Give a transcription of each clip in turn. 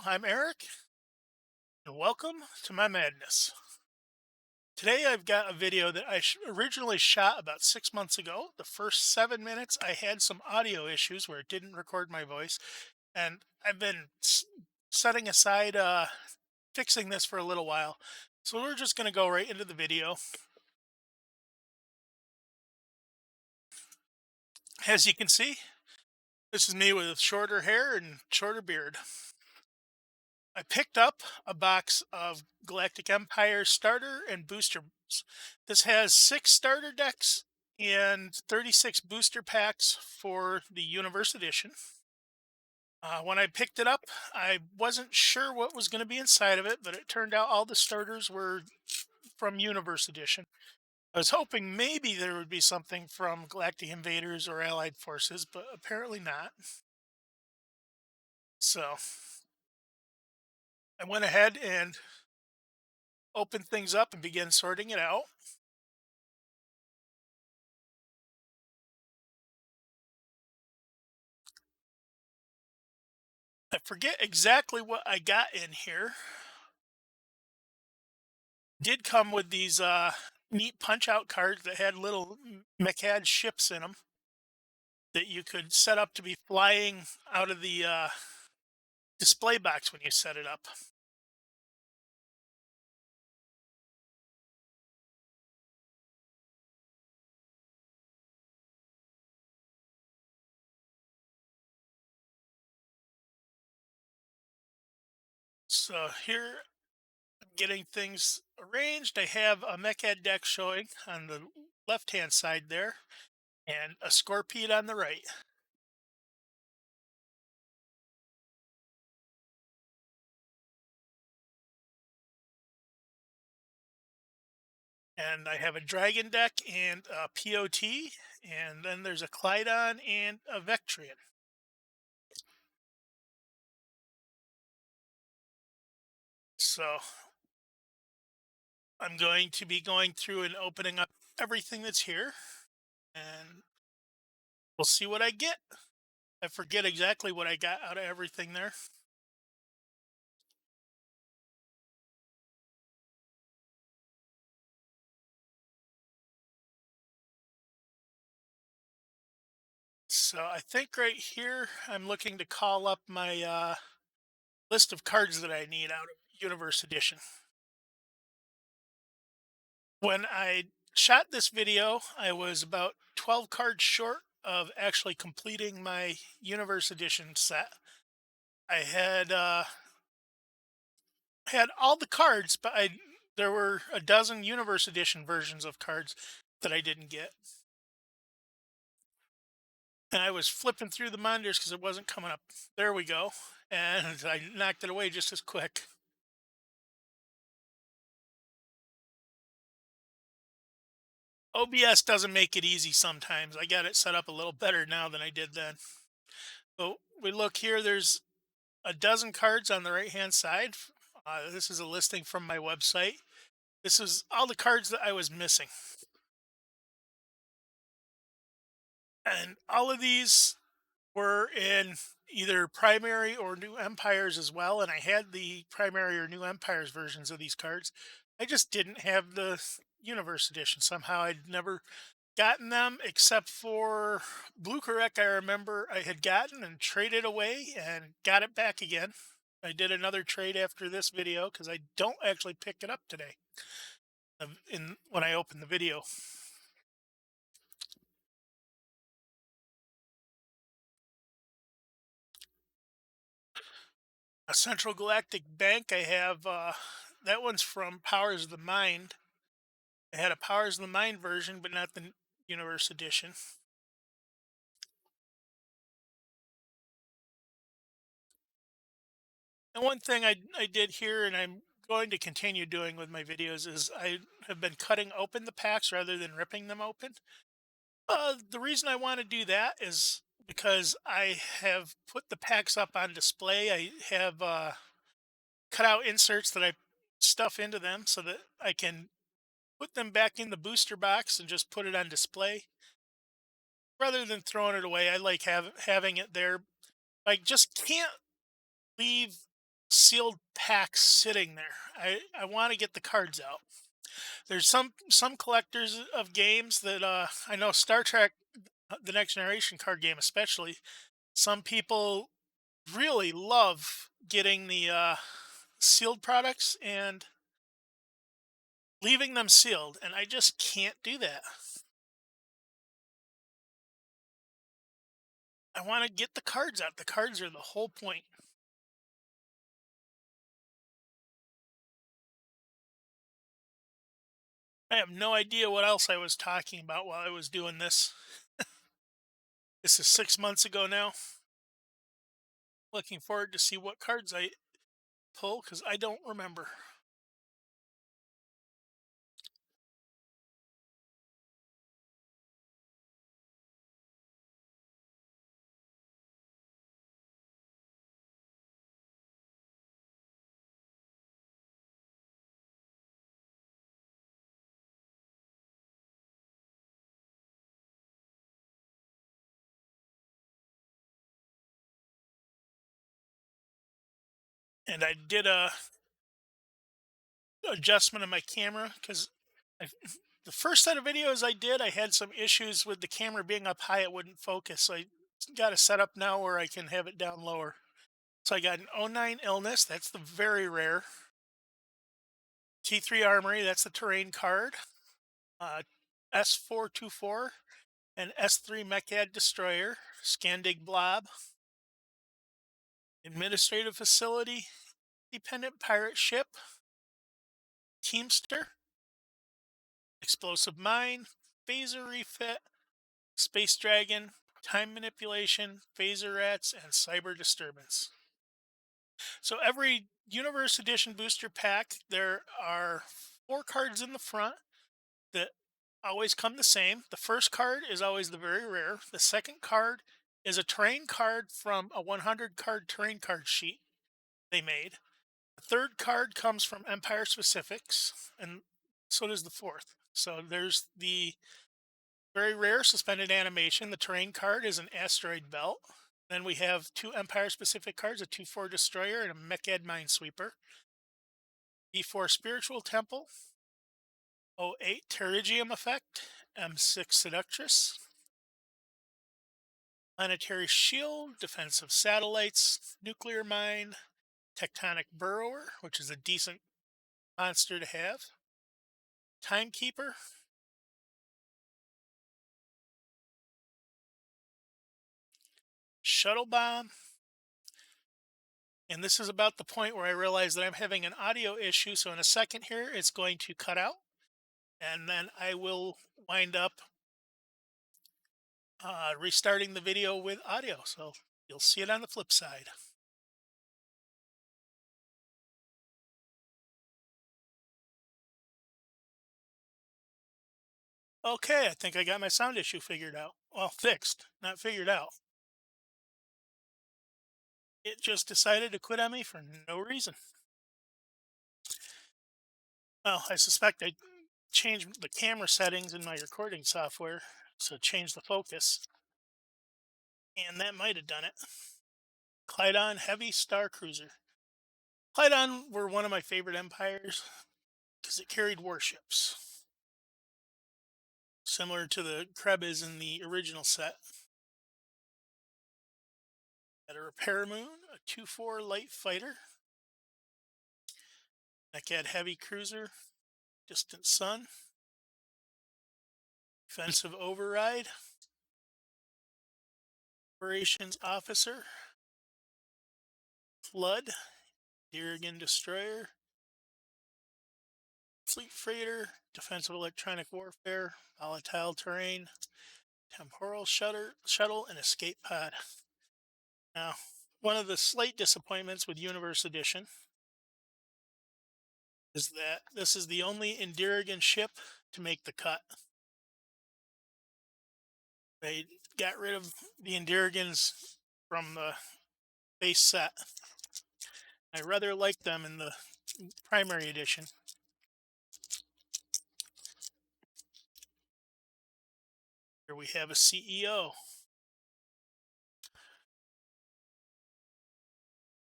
Hello, I'm Eric, and welcome to my madness. Today I've got a video that I originally shot about 6 months ago. The first 7 minutes, I had some audio issues where it didn't record my voice, and I've been setting aside fixing this for a little while. So we're just going to go right into the video. As you can see, this is me with shorter hair and shorter beard. I picked up a box of Galactic Empire starter and booster. This has 6 starter decks and 36 booster packs for the Universe Edition. When I picked it up, I wasn't sure what was going to be inside of it, but it turned out all the starters were from Universe Edition. I was hoping maybe there would be something from Galactic Invaders or Allied Forces, but apparently not. So I went ahead and opened things up and began sorting it out. I forget exactly what I got in here. Did come with these neat punch out cards that had little Mechad ships in them that you could set up to be flying out of the display box when you set it up. So here I'm getting things arranged. I have a Mechad deck showing on the left hand side there and a Scorpead on the right. And I have a Dragon deck and a P.O.T. And then there's a Clydon and a Vektrean. So I'm going to be going through and opening up everything that's here, and we'll see what I get. I forget exactly what I got out of everything there. So I think right here I'm looking to call up my list of cards that I need out of Universe Edition. When I shot this video, I was about 12 cards short of actually completing my Universe Edition set. I had all the cards, but there were a dozen Universe Edition versions of cards that I didn't get. And I was flipping through the monitors because it wasn't coming up. There we go. And I knocked it away just as quick. OBS doesn't make it easy sometimes. I got it set up a little better now than I did then. So we look here, there's a dozen cards on the right hand side. This is a listing from my website. This is all the cards that I was missing. And all of these were in either primary or new empires as well, and I had the primary or new empires versions of these cards. I just didn't have the universe edition. Somehow I'd never gotten them except for blue correct. I remember I had gotten and traded away and got it back again. I did another trade after this video because I don't actually pick it up today in when I open the video. A Central Galactic Bank. I have that one's from Powers of the Mind. I had a Powers of the Mind version, but not the Universe edition. And one thing I did here, and I'm going to continue doing with my videos, is I have been cutting open the packs rather than ripping them open. The reason I want to do that is because I have put the packs up on display. I have cut out inserts that I stuff into them so that I can put them back in the booster box and just put it on display rather than throwing it away. I like having it there. I just can't leave sealed packs sitting there. I want to get the cards out. There's some collectors of games that I know Star Trek, the Next Generation card game especially. Some people really love getting the sealed products and leaving them sealed, and I just can't do that. I want to get the cards out. The cards are the whole point. I have no idea what else I was talking about while I was doing this. This is 6 months ago now. Looking forward to see what cards I pull because I don't remember. And I did a adjustment of my camera because the first set of videos I did, I had some issues with the camera being up high; it wouldn't focus. So I got it set up now where I can have it down lower. So I got an '09 illness. That's the very rare. T3 Armory. That's the terrain card. Uh, S424 and S3 Mechad Destroyer. Scandig Blob. Administrative Facility. Dependent Pirate Ship. Teamster. Explosive Mine. Phaser Refit. Space Dragon. Time Manipulation. Phaser Rats. And Cyber Disturbance. So every Universe Edition booster pack, there are 4 cards in the front that always come the same. The first card is always the very rare. The second card is a terrain card from a 100 card terrain card sheet they made. The third card comes from Empire Specifics, and so does the fourth. So there's the very rare suspended animation. The terrain card is an asteroid belt. Then we have 2 Empire Specific cards, a 2/4 Destroyer and a Mechad Minesweeper. E4 Spiritual Temple, '08 Pterygium Effect, M6 Seductress, Planetary Shield, Defensive Satellites, Nuclear Mine, Tectonic Burrower, which is a decent monster to have, Timekeeper, Shuttle Bomb, and this is about the point where I realize that I'm having an audio issue. So in a second here, it's going to cut out, and then I will wind up restarting the video with audio. So you'll see it on the flip side. Okay, I think I got my sound issue figured out. Well, fixed, not figured out. It just decided to quit on me for no reason. Well, I suspect I changed the camera settings in my recording software to change the focus, and that might have done it. Clydon Heavy Star Cruiser. Clydon were one of my favorite empires because it carried warships, similar to the Krebs in the original set. Got a Repair Moon, a 2/4 Light Fighter, Mechad Heavy Cruiser, Distant Sun, Defensive Override, Operations Officer, Flood, Durgan Destroyer, Fleet Freighter, Defensive Electronic Warfare, Volatile Terrain, Temporal Shuttle, and Escape Pod. Now, one of the slight disappointments with Universe Edition is that this is the only Indirigan ship to make the cut. They got rid of the Indirigans from the base set. I rather like them in the primary edition. Here we have a CEO.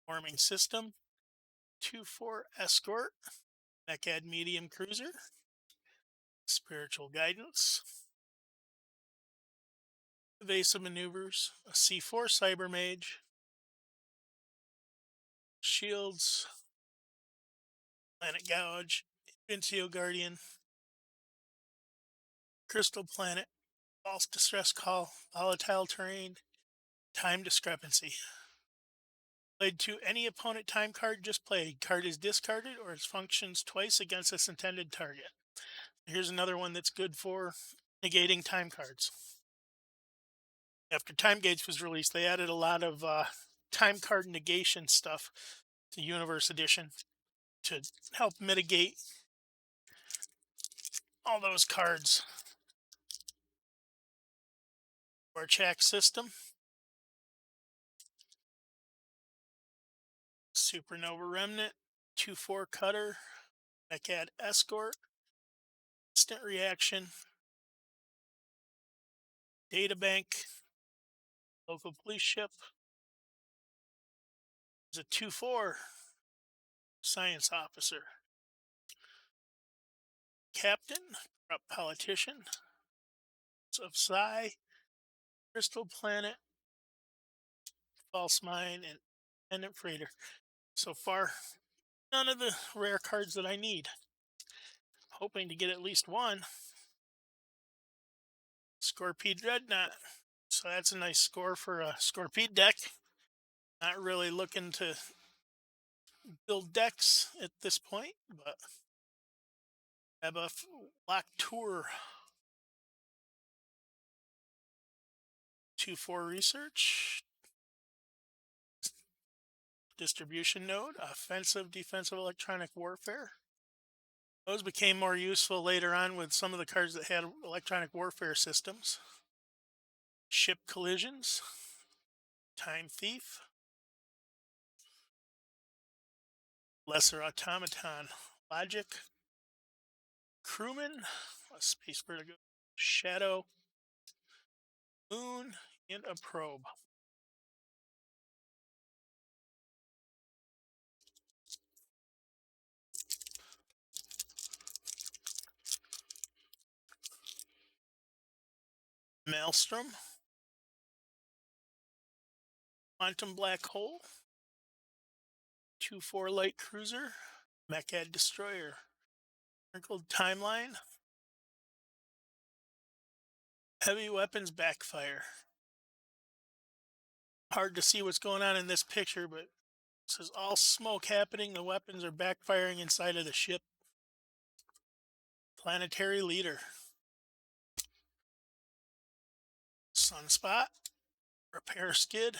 Warming system. 2-4 Escort, Mechad Medium Cruiser, Spiritual Guidance, Evasive Maneuvers, a C4 Cyber Mage, Shields, Planet Gouge, Incio Guardian, Crystal Planet, False Distress Call, Volatile Terrain, Time Discrepancy. Played to any opponent time card just played. Card is discarded or it functions twice against its intended target. Here's another one that's good for negating time cards. After Time Gates was released, they added a lot of time card negation stuff to Universe Edition to help mitigate all those cards. Warchak System, Supernova Remnant, 2-4 Cutter, Mechad Escort, Instant Reaction, Data Bank, Local Police Ship. There's a 2-4 Science Officer, Captain, Corrupt Politician, of Psi, Crystal Planet, False Mine, and Independent Freighter. So far, none of the rare cards that I need. Hoping to get at least one. Scorpead Dreadnought. So that's a nice score for a Scorpead deck. Not really looking to build decks at this point, but have a Black Tour 2-4 Research, Distribution Node, Offensive, Defensive Electronic Warfare. Those became more useful later on with some of the cards that had electronic warfare systems. Ship Collisions, Time Thief, Lesser Automaton, Logic, Crewman, a Space Vertigo, Shadow, Moon, and a Probe. Maelstrom, Quantum Black Hole, 2-4 Light Cruiser, Mechad Destroyer, Wrinkled Timeline, Heavy Weapons Backfire. Hard to see what's going on in this picture, but this is all smoke happening. The weapons are backfiring inside of the ship. Planetary Leader, Sunspot, Repair Skid,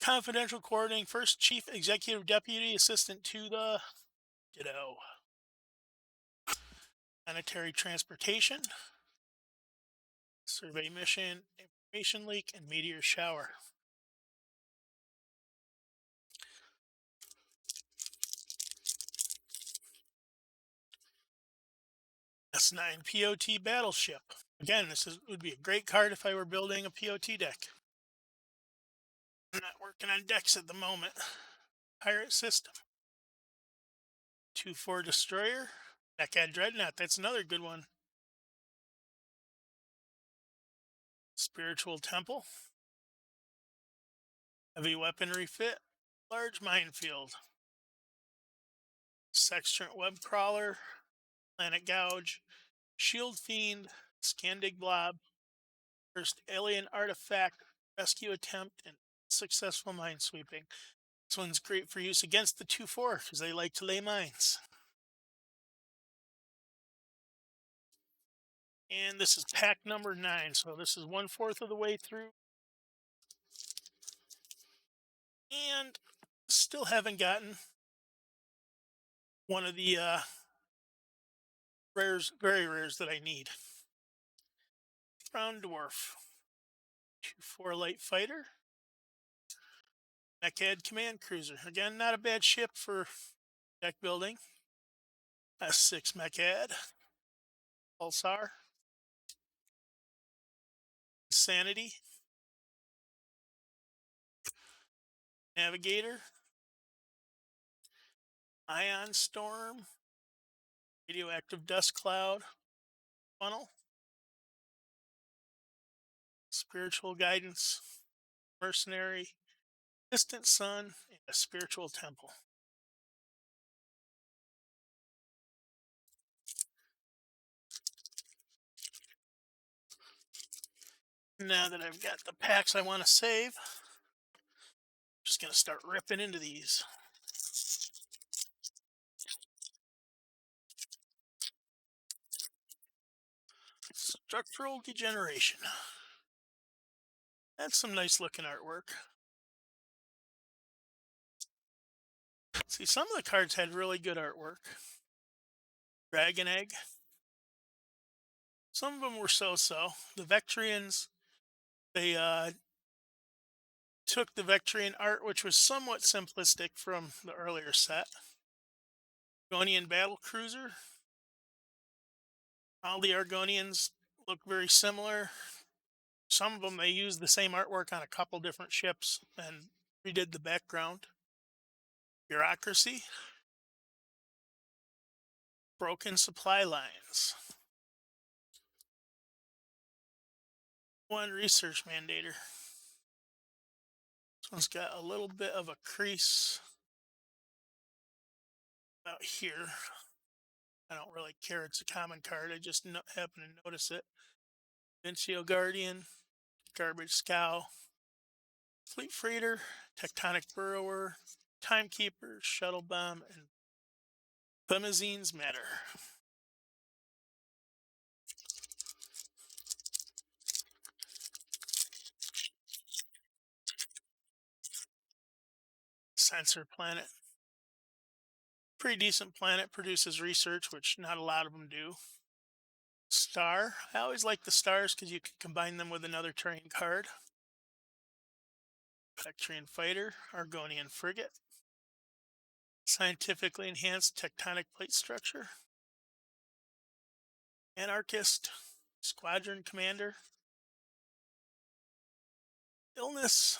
Confidential Coordinating First Chief Executive Deputy Assistant to the Ditto, Planetary Transportation, Survey Mission, Information Leak, and Meteor Shower. S9 P.O.T. Battleship. Again, would be a great card if I were building a P.O.T. deck. I'm not working on decks at the moment. Pirate System. 2-4 Destroyer. Mechad Dreadnought, that's another good one. Spiritual Temple. Heavy Weaponry Fit. Large Minefield. Sextrant Web Crawler. Planet Gouge. Shield Fiend. Scandig Blob. First Alien Artifact. Rescue Attempt. And Successful Minesweeping. This one's great for use against the 2-4 because they like to lay mines. And this is pack number 9, so this is 1/4 of the way through. And still haven't gotten one of the rares, very rares that I need. Brown Dwarf, 2-4 Light Fighter, Mechad Command Cruiser. Again, not a bad ship for deck building. S6 Mechad, Pulsar, Insanity, Navigator, ion storm, radioactive dust cloud, funnel, spiritual guidance, mercenary, distant sun, and a spiritual temple. Now that I've got the packs I want to save, just going to start ripping into these. Structural degeneration. That's some nice looking artwork. See, some of the cards had really good artwork. Dragon Egg. Some of them were so-so. The Vectreans, they took the Vektrean art, which was somewhat simplistic from the earlier set. Argonian battle cruiser. All the Argonians look very similar. Some of them, they used the same artwork on a couple different ships and redid the background. Bureaucracy. Broken supply lines. One research mandator. This one's got a little bit of a crease about here. I don't really care. It's a common card. I just happen to notice it. Vincio Guardian, Garbage Scow, Fleet Freighter, Tectonic Burrower, Timekeeper, Shuttle Bomb, and Limousines Matter. Sensor Planet. Pretty decent planet, produces research, which not a lot of them do. Star. I always like the stars because you can combine them with another terrain card. Vektrean Fighter, Argonian Frigate. Scientifically enhanced tectonic plate structure. Anarchist, Squadron Commander. Illness,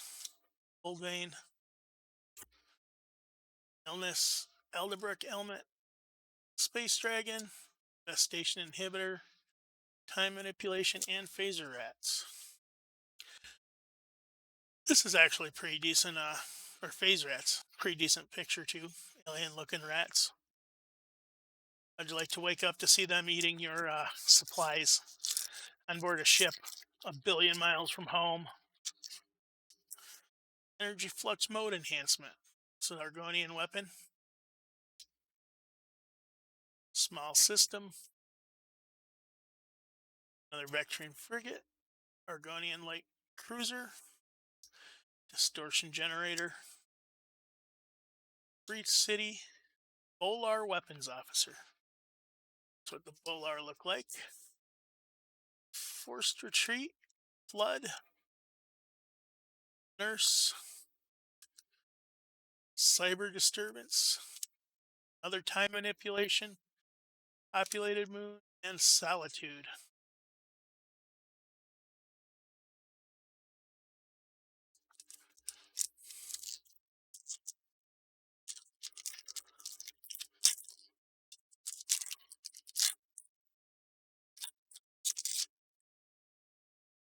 Oldvane. Illness, Elderbrook Helmet. Space Dragon, Station Inhibitor, Time Manipulation, and Phaser Rats. This is actually pretty decent, or Phase Rats. Pretty decent picture too. Alien looking rats. How'd you like to wake up to see them eating your supplies on board a ship a billion miles from home? Energy flux mode enhancement. It's an Argonian weapon. Small system. Another Vektrean frigate. Argonian light cruiser. Distortion generator. Breach City. Bolar weapons officer. That's what the Bolar look like. Forced retreat. Flood. Nurse. Cyber disturbance. Other time manipulation. Populated moon. And solitude.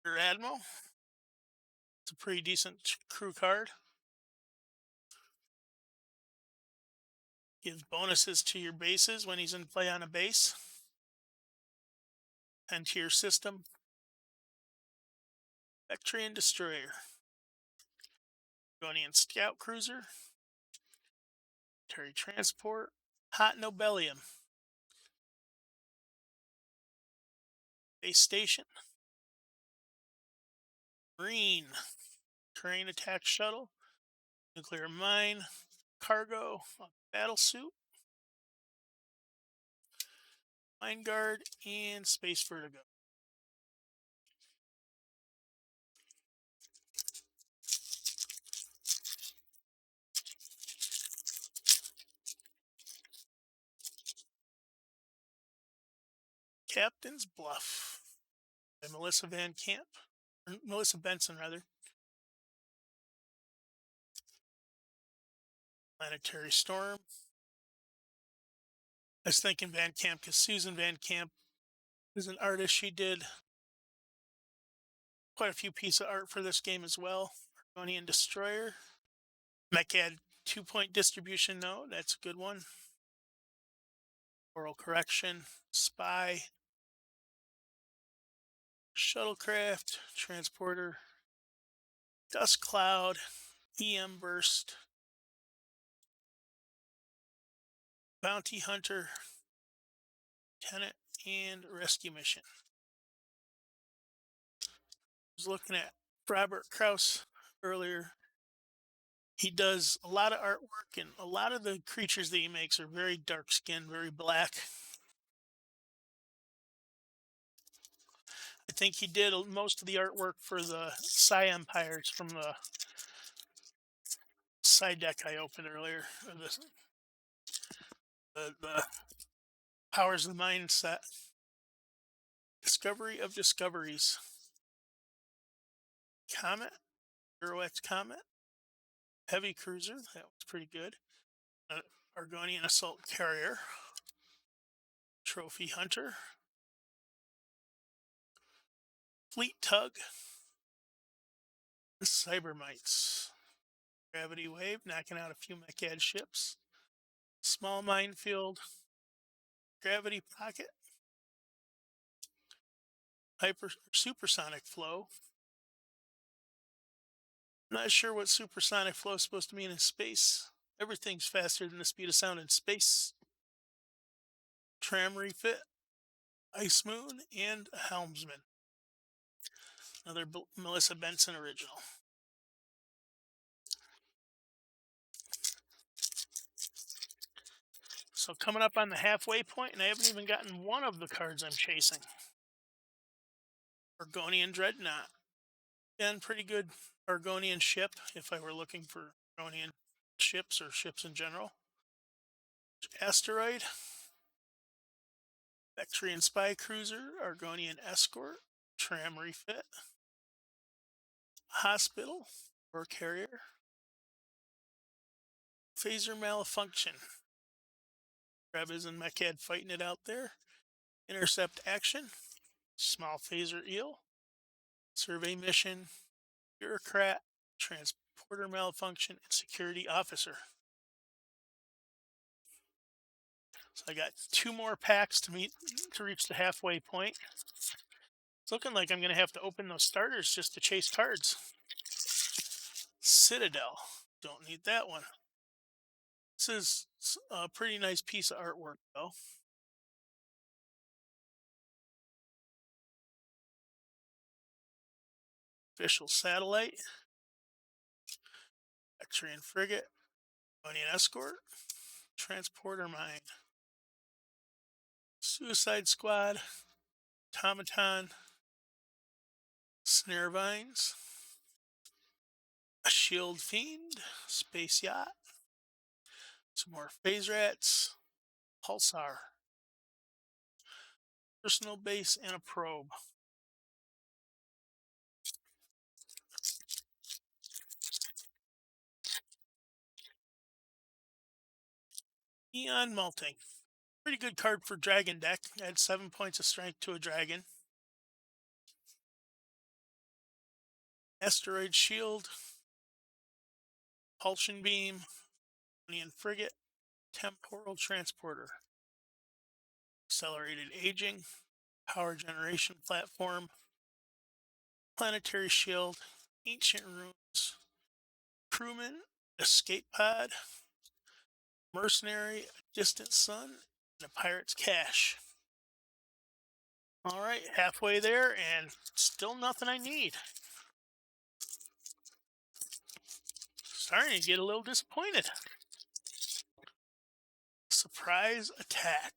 Your Admiral. It's a pretty decent crew card. Gives bonuses to your bases when he's in play on a base. And to your system. Vektrean Destroyer. Argonian Scout Cruiser. Terry Transport. Hot Nobelium. Base Station. Marine. Terrain Attack Shuttle. Nuclear Mine. Cargo. Battle Suit. Mine Guard. And Space Vertigo. Captain's Bluff. By Melissa Van Camp. Or Melissa Benson, rather. Planetary Storm. I was thinking Van Camp because Susan Van Camp is an artist. She did quite a few pieces of art for this game as well. Argonian Destroyer. Mechad 2-point distribution. No, that's a good one. Oral Correction. Spy. Shuttlecraft. Transporter. Dust Cloud. EM Burst. Bounty Hunter. Tenant. And Rescue Mission. I was looking at Robert Krause earlier. He does a lot of artwork, and a lot of the creatures that he makes are very dark skinned, very black. I think he did most of the artwork for the Psy Empires from the side deck I opened earlier. Or the Powers of the Mind set. Discovery of Discoveries. Comet. X Comet. Heavy Cruiser. That was pretty good. Argonian Assault Carrier. Trophy Hunter. Fleet Tug. Cybermites. Gravity Wave, knocking out a few Mechad ships. Small Minefield. Gravity Pocket. Supersonic Flow. Not sure what supersonic flow is supposed to mean in space. Everything's faster than the speed of sound in space. Tram Refit. Ice Moon, and a Helmsman. Another Melissa Benson original. So coming up on the halfway point, and I haven't even gotten one of the cards I'm chasing. Argonian Dreadnought. Again, pretty good Argonian ship if I were looking for Argonian ships or ships in general. Asteroid. Vektrean Spy Cruiser. Argonian Escort. Tram Refit. Hospital or Carrier. Phaser Malfunction. Rebs and Mechad fighting it out there. Intercept Action. Small Phaser Eel. Survey Mission. Bureaucrat. Transporter Malfunction. And Security Officer. So I got 2 more packs to reach the halfway point. It's looking like I'm going to have to open those starters just to chase cards. Citadel. Don't need that one. This is a pretty nice piece of artwork, though. Official Satellite. Vektrean Frigate. Onion Escort. Transporter Mine. Suicide Squad. Automaton. Snare Vines. A Shield Fiend. Space Yacht. Some more Phase Rats. Pulsar. Personal Base and a Probe. Neon Melting. Pretty good card for Dragon deck. Add 7 points of strength to a dragon. Asteroid Shield. Pulsion Beam. Onion Frigate. Temporal Transporter. Accelerated Aging. Power Generation Platform. Planetary Shield. Ancient Runes. Crewman. Escape Pod. Mercenary. Distant Sun. And a Pirate's Cache. All right, halfway there, and still nothing I need. Starting to get a little disappointed. Surprise Attack.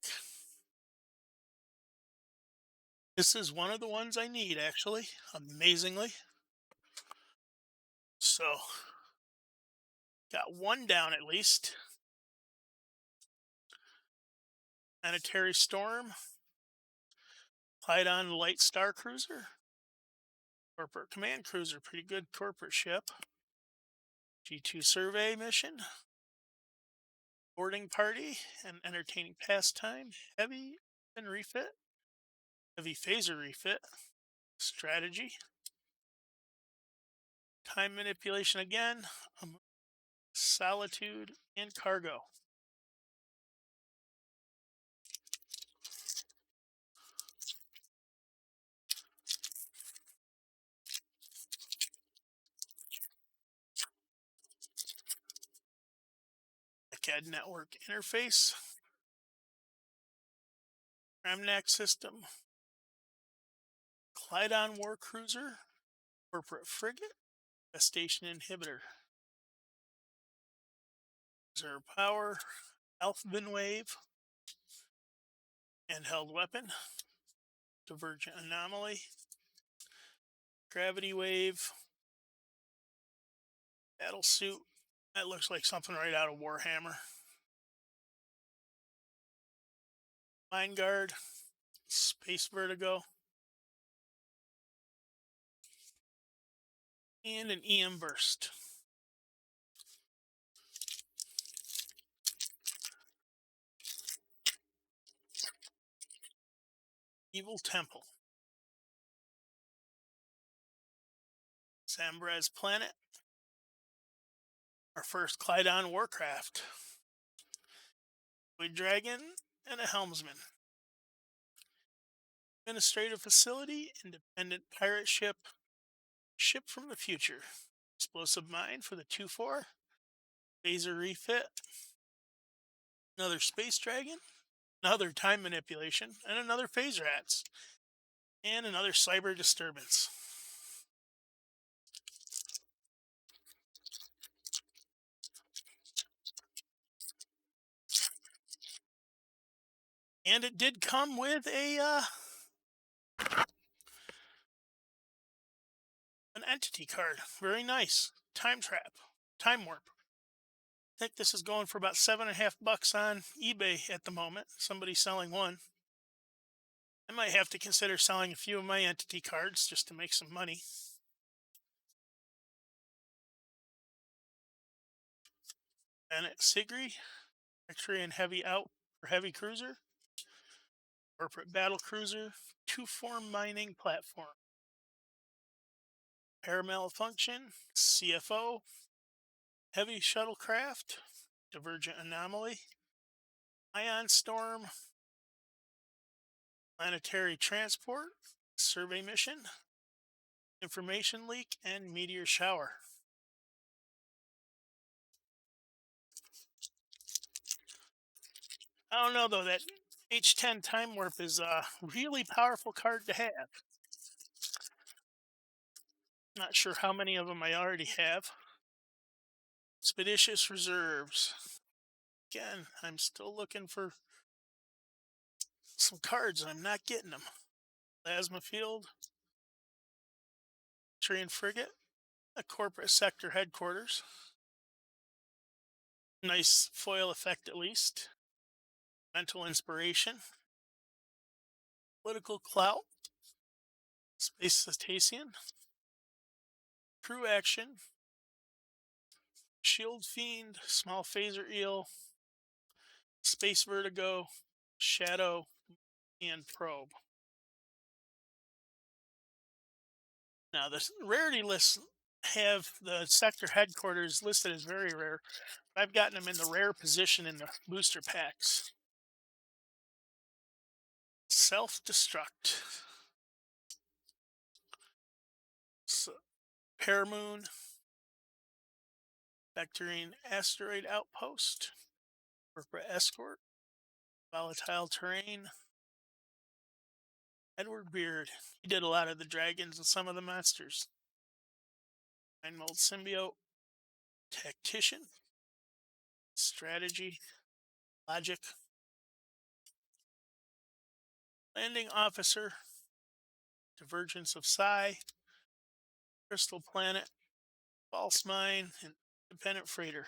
This is one of the ones I need, actually, amazingly. So, got one down at least. Planetary Storm. Clydon Light Star Cruiser. Corporate Command Cruiser, pretty good corporate ship. G2 Survey Mission. Boarding party and entertaining pastime. Heavy and refit. Heavy phaser refit. Strategy. Time manipulation again. Solitude and cargo. Mechad network interface. Ramnac system. Clydon war cruiser. Corporate frigate. Station inhibitor. Reserve power. Alphabin wave. Handheld weapon. Divergent anomaly. Gravity wave. Battle suit. That looks like something right out of Warhammer. Mind guard. Space vertigo. And an EM burst. Evil temple. Sambrez planet. Our first Clydon warcraft. Void dragon and a helmsman. Administrative facility. Independent pirate ship. Ship from the future. Explosive mine for the 2-4. Phaser refit. Another space dragon. Another time manipulation. And another phaser hats. And another cyber disturbance. And it did come with an entity card. Very nice. Time trap. Time warp. I think this is going for about $7.50 on eBay at the moment. Somebody's selling one. I might have to consider selling a few of my entity cards just to make some money. Bennett Sigri. Vektrean heavy out for heavy cruiser. Corporate battle cruiser. 2-form mining platform. Paramalfunction. CFO. Heavy shuttlecraft. Divergent anomaly. Ion storm. Planetary transport. Survey mission. Information leak and meteor shower. I don't know though, that H10 time warp is a really powerful card to have. Not sure how many of them I already have. Expeditious reserves. Again, I'm still looking for some cards and I'm not getting them. Plasma field. Vektrean frigate. A corporate sector headquarters. Nice foil effect at least. Mental inspiration. Political clout. Space cetacean. Crew action. Shield fiend. Small phaser eel. Space vertigo. Shadow and probe. Now the rarity lists have the sector headquarters listed as very rare. I've gotten them in the rare position in the booster packs. Self-destruct. So, Paramoon. Vektrean asteroid outpost. Corporate escort. Volatile terrain. Edward Beard. He did a lot of the dragons and some of the monsters. Nine mold symbiote. Tactician. Strategy. Logic. Landing officer. Divergence of Psi. Crystal planet. False mine and independent freighter.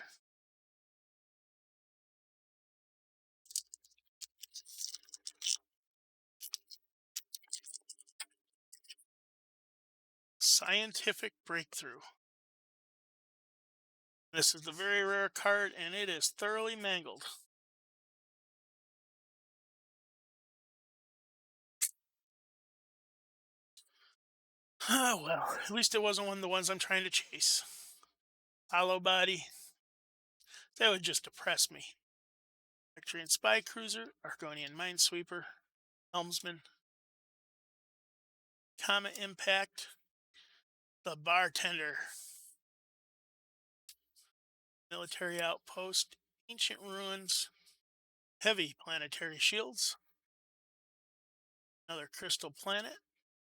Scientific breakthrough. This is the very rare card, and it is thoroughly mangled. Oh, well, at least it wasn't one of the ones I'm trying to chase. Hollow body. That would just depress me. Vektrean Spy Cruiser, Argonian Minesweeper, Helmsman, Comet Impact, the Bartender, Military Outpost, Ancient Ruins, Heavy Planetary Shields, another Crystal Planet,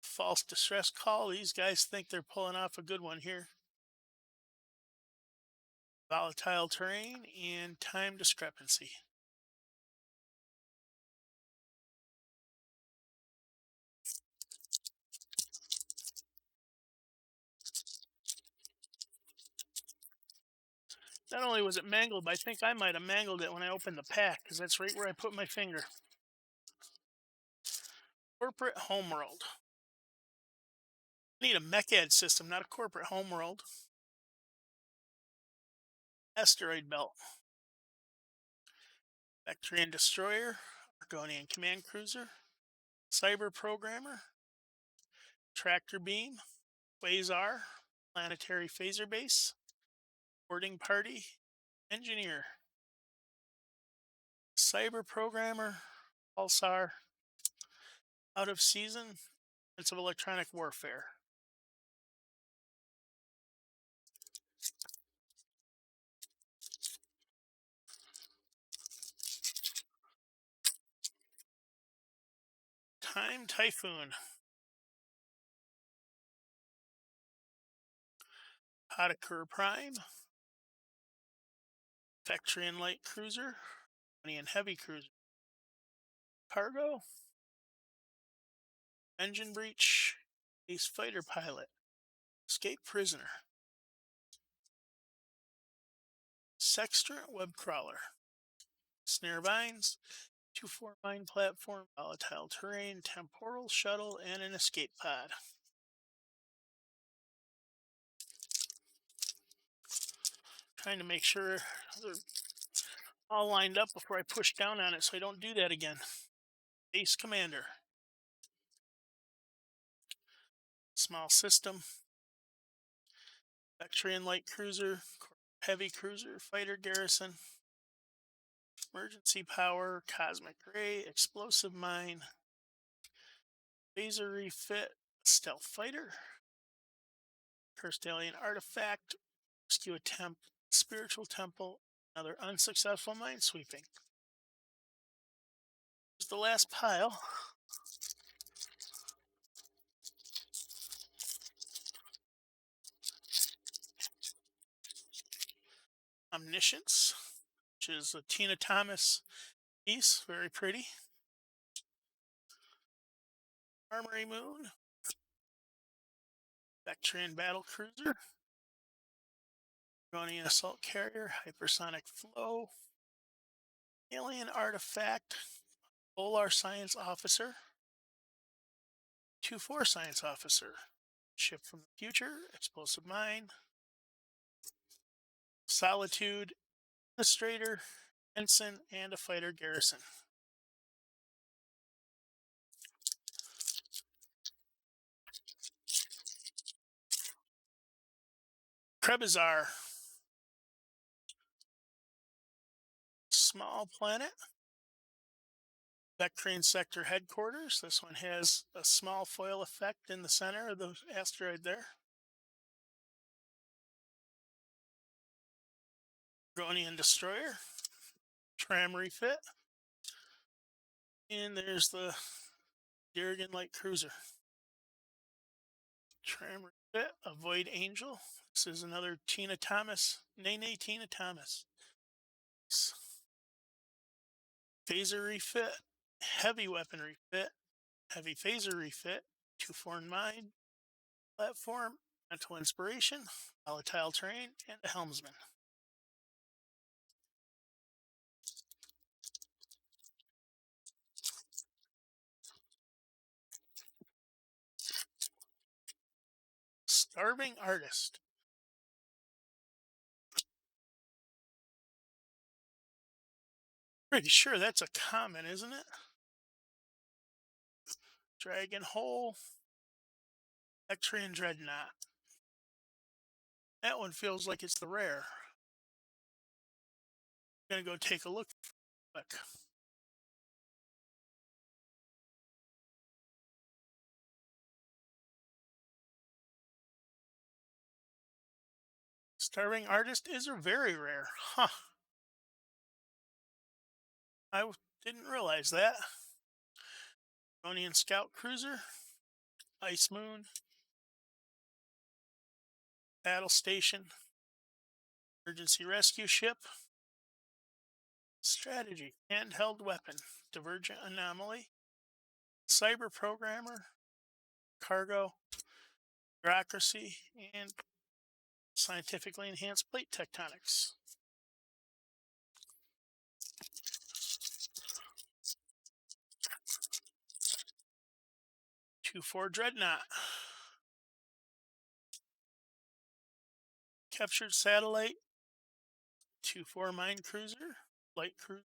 False Distress Call. These guys think they're pulling off a good one here. Volatile Terrain, and Time Discrepancy. Not only was it mangled, but I think I might have mangled it when I opened the pack, because that's right where I put my finger. Corporate Homeworld. I need a Mechad system, not a corporate homeworld. Asteroid Belt. Vektrean Destroyer. Argonian Command Cruiser. Cyber Programmer. Tractor Beam. Quasar. Planetary Phaser Base. Boarding Party. Engineer. Cyber Programmer. Pulsar. Out of Season. It's of Electronic Warfare. Time Typhoon. Potiker Prime. Vektrean Light Cruiser. Argonian Heavy Cruiser. Cargo. Engine Breach. Ace Fighter Pilot. Escape Prisoner. Sextrant Web Crawler. Snare Vines. 2-4 Mine Platform. Volatile Terrain. Temporal Shuttle. And an Escape Pod. Trying to make sure they're all lined up before I push down on it so I don't do that again. Base Commander. Small System. Vektrean Light Cruiser. Heavy Cruiser. Fighter Garrison. Emergency Power. Cosmic Ray. Explosive Mine. Phaser Refit. Stealth Fighter. Cursed Alien Artifact. Rescue Attempt. Spiritual Temple. Another unsuccessful mine sweeping. Here's the last pile. Omniscience, which is a Tina Thomas piece. Very pretty. Armory Moon. Vektrean Battle Cruiser. Argonian Assault Carrier. Hypersonic Flow. Alien Artifact. Polar Science Officer. 2-4 Science Officer. Ship from the Future. Explosive Mine. Solitude. Illustrator. Ensign. And a Fighter Garrison. Krebizar. Small Planet. Vektrean Sector Headquarters. This one has a small foil effect in the center of the asteroid there. Argonian Destroyer. Tram Refit. And there's the Durgan Light Cruiser. Tram Refit. Avoid Angel. This is another Tina Thomas. Nene Tina Thomas. Phaser Refit. Heavy Weapon Refit. Heavy Phaser Refit. 2-4 Mine Platform. Mental Inspiration. Volatile Terrain. And a Helmsman. Starving Artist. Pretty sure that's a common, isn't it? Dragon Hole, Vektrean Dreadnought. That one feels like it's the rare. Gonna go take a look. Quick. Starving Artist is a very rare. Huh. Didn't realize that. Onion Scout Cruiser, Ice Moon, Battle Station, Emergency Rescue Ship, Strategy, Handheld Weapon, Divergent Anomaly, Cyber Programmer, Cargo, Bureaucracy, and Scientifically Enhanced Plate Tectonics. Two-four Dreadnought, Captured Satellite, 2-4 Mine Cruiser, Light Cruiser,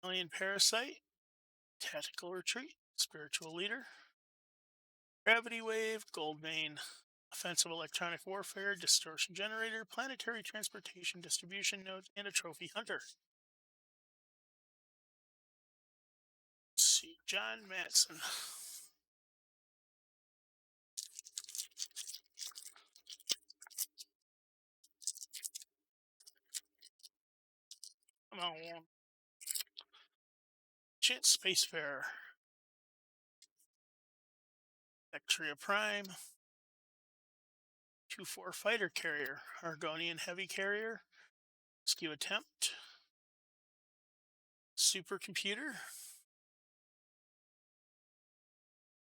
Alien Parasite, Tactical Retreat, Spiritual Leader, Gravity Wave, Gold Vein, Offensive Electronic Warfare, Distortion Generator, Planetary Transportation Distribution Node, and a Trophy Hunter. Let's see, John Matson. Come on. Ancient Spacefarer. Bacteria Prime. 2-4 Fighter Carrier. Argonian Heavy Carrier. Rescue Attempt. Supercomputer.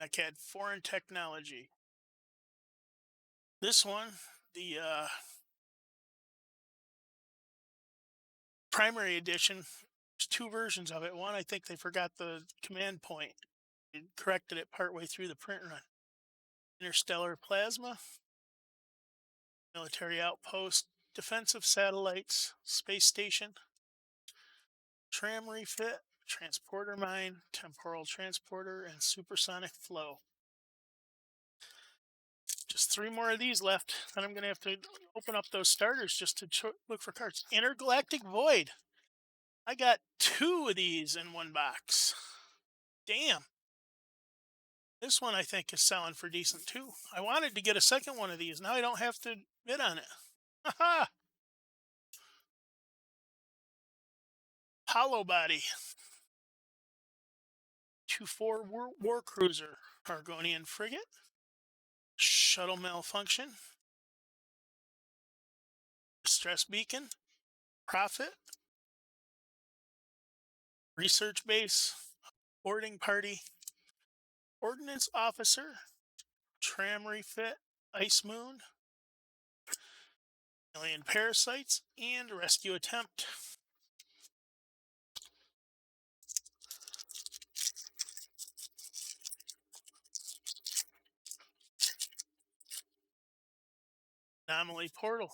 Mechad Foreign Technology. This one, the primary edition, there's two versions of it. One, I think they forgot the command point. They corrected it partway through the print run. Interstellar Plasma, Military Outpost, Defensive Satellites, Space Station, Tram Refit, Transporter Mine, Temporal Transporter, and Supersonic Flow. Just three more of these left. Then I'm going to have to open up those starters just to look for cards. Intergalactic Void. I got two of these in one box. Damn. This one I think is selling for decent too. I wanted to get a second one of these. Now I don't have to bid on it. Haha. Hollow Body. 2-4 War Cruiser. Argonian Frigate. Shuttle Malfunction. Distress Beacon. Prophet. Research Base. Boarding Party. Ordnance Officer. Tram Refit. Ice Moon. Alien Parasites. And Rescue Attempt. Anomaly Portal.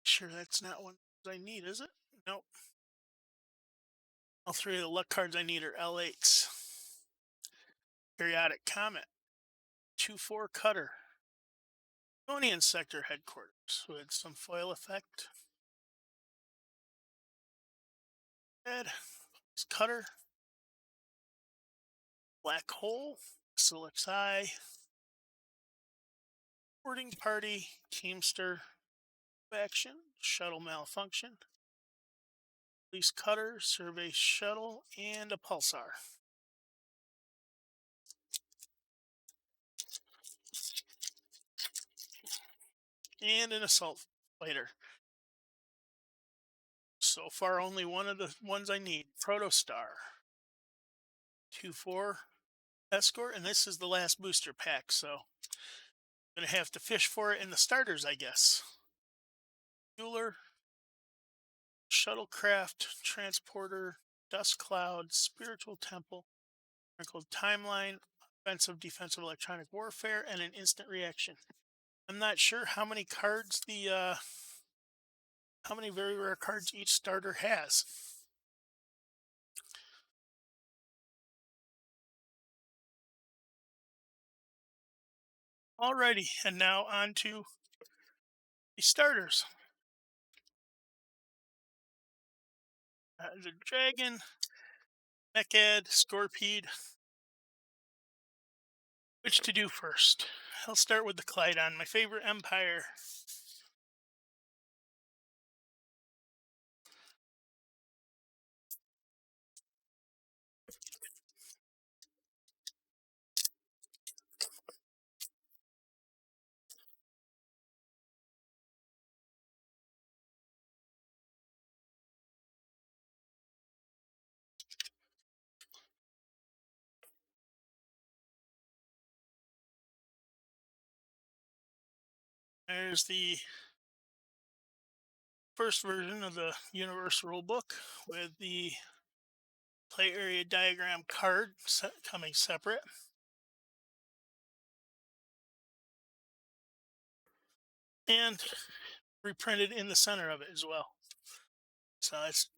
Sure, that's not one I need, is it? Nope. All three of the luck cards I need are L8s. Periodic Comet. 2-4 Cutter. Onion Sector Headquarters with some foil effect. Red. Cutter. Black Hole. Silex Eye. Boarding Party. Teamster. Action. Shuttle Malfunction. Police Cutter. Survey Shuttle. And a Pulsar. And an Assault Fighter. So far, only one of the ones I need. Protostar. 2-4 Escort. And this is the last booster pack, so I'm going to have to fish for it in the starters, I guess. Mueller. Shuttlecraft, Transporter, Dust Cloud, Spiritual Temple, Wrinkled Timeline, Offensive Defensive Electronic Warfare, and an Instant Reaction. I'm not sure how many cards the how many very rare cards each starter has. Alrighty, and now on to the starters. The Dragon, Mechad, Scorpead. Which to do first? I'll start with the Clydon, my favorite Empire. There's the first version of the Universe Rulebook with the play area diagram card coming separate. And reprinted in the center of it as well. So it's